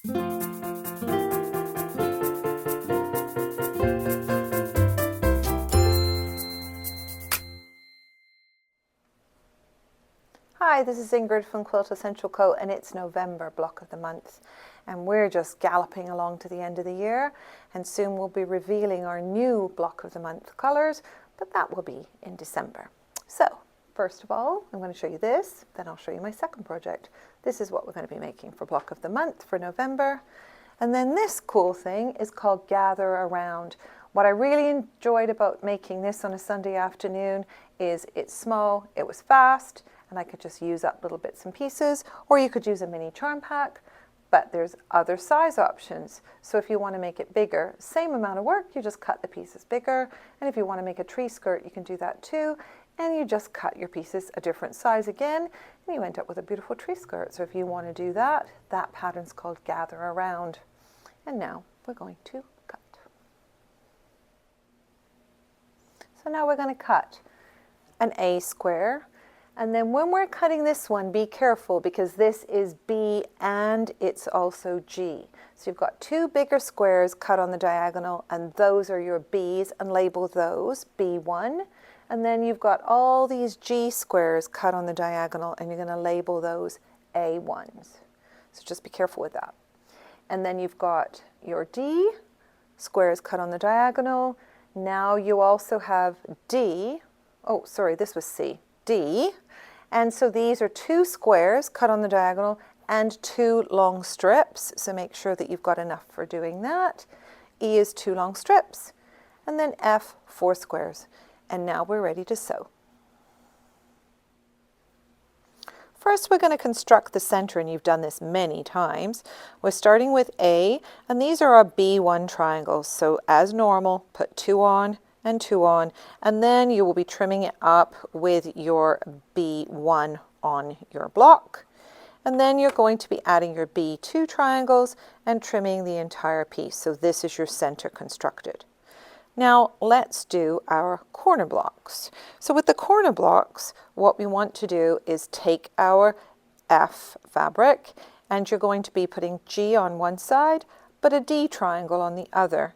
Hi, this is Ingrid from Quiltessential Co, and it's November block of the month, and we're just galloping along to the end of the year, and soon we'll be revealing our new block of the month colours, but that will be in December. So first of all, I'm going to show you this, then I'll show you my second project. This is what we're going to be making for block of the month for November. And then this cool thing is called Gather Around. What I really enjoyed about making this on a Sunday afternoon is it's small, it was fast, and I could just use up little bits and pieces, or you could use a mini charm pack, but there's other size options. So if you want to make it bigger, same amount of work, you just cut the pieces bigger. And if you want to make a tree skirt, you can do that too. And you just cut your pieces a different size again, and you end up with a beautiful tree skirt. So if you want to do that, that pattern's called Gather Around. And now we're going to cut. So now we're going to cut an A square. And then when we're cutting this one, be careful because this is B and it's also G. So you've got two bigger squares cut on the diagonal, and those are your B's, and label those B1. And then you've got all these G squares cut on the diagonal, and you're going to label those A1s. So just be careful with that. And then you've got your D squares cut on the diagonal. Now you also have D. Oh, sorry, this was C. D, and so these are two squares cut on the diagonal and two long strips, so make sure that you've got enough for doing that. E is two long strips, and then F, four squares. And now we're ready to sew. First we're going to construct the center, and you've done this many times. We're starting with A, and these are our B1 triangles, so as normal, put two on and two on, and then you will be trimming it up with your B1 on your block. And then you're going to be adding your B2 triangles and trimming the entire piece. So this is your center constructed. Now let's do our corner blocks. So with the corner blocks, what we want to do is take our F fabric, and you're going to be putting G on one side, but a D triangle on the other.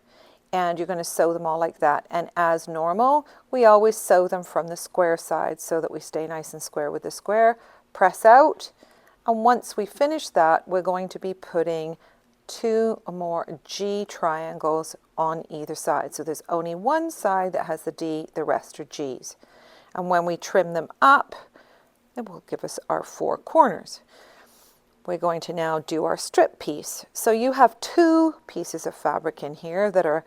And you're going to sew them all like that. And as normal, we always sew them from the square side so that we stay nice and square with the square. Press out. And once we finish that, we're going to be putting two more G triangles on either side. So there's only one side that has the D, the rest are G's. And when we trim them up, it will give us our four corners. We're going to now do our strip piece. So you have two pieces of fabric in here that are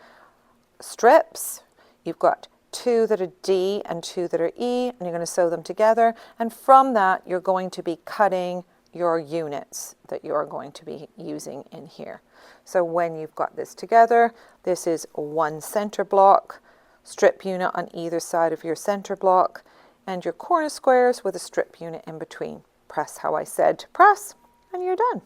strips. You've got two that are D and two that are E, and you're going to sew them together. And from that, you're going to be cutting your units that you're going to be using in here. So when you've got this together, this is one center block, strip unit on either side of your center block, and your corner squares with a strip unit in between. Press how I said to press, and you're done.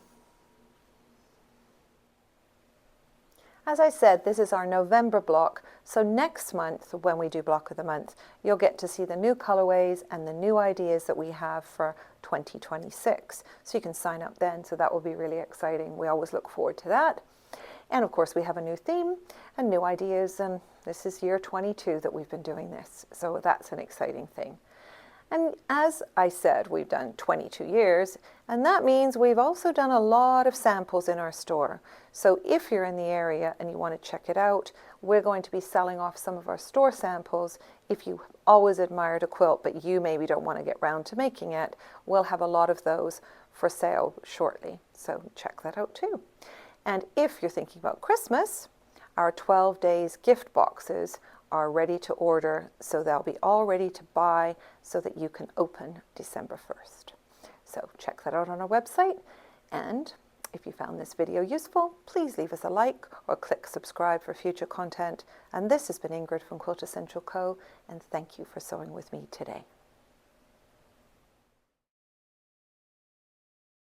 As I said, this is our November block, so next month when we do block of the month, you'll get to see the new colorways and the new ideas that we have for 2026. So you can sign up then, so that will be really exciting. We always look forward to that. And of course we have a new theme and new ideas, and this is year 22 that we've been doing this, so that's an exciting thing. And as I said, we've done 22 years, and that means we've also done a lot of samples in our store. So if you're in the area and you want to check it out, we're going to be selling off some of our store samples. If you always admired a quilt, but you maybe don't want to get round to making it, we'll have a lot of those for sale shortly. So check that out too. And if you're thinking about Christmas, our 12 days gift boxes are ready to order, so they'll be all ready to buy so that you can open December 1st. So check that out on our website, and if you found this video useful, please leave us a like or click subscribe for future content. And this has been Ingrid from Quiltessential Co, and thank you for sewing with me today.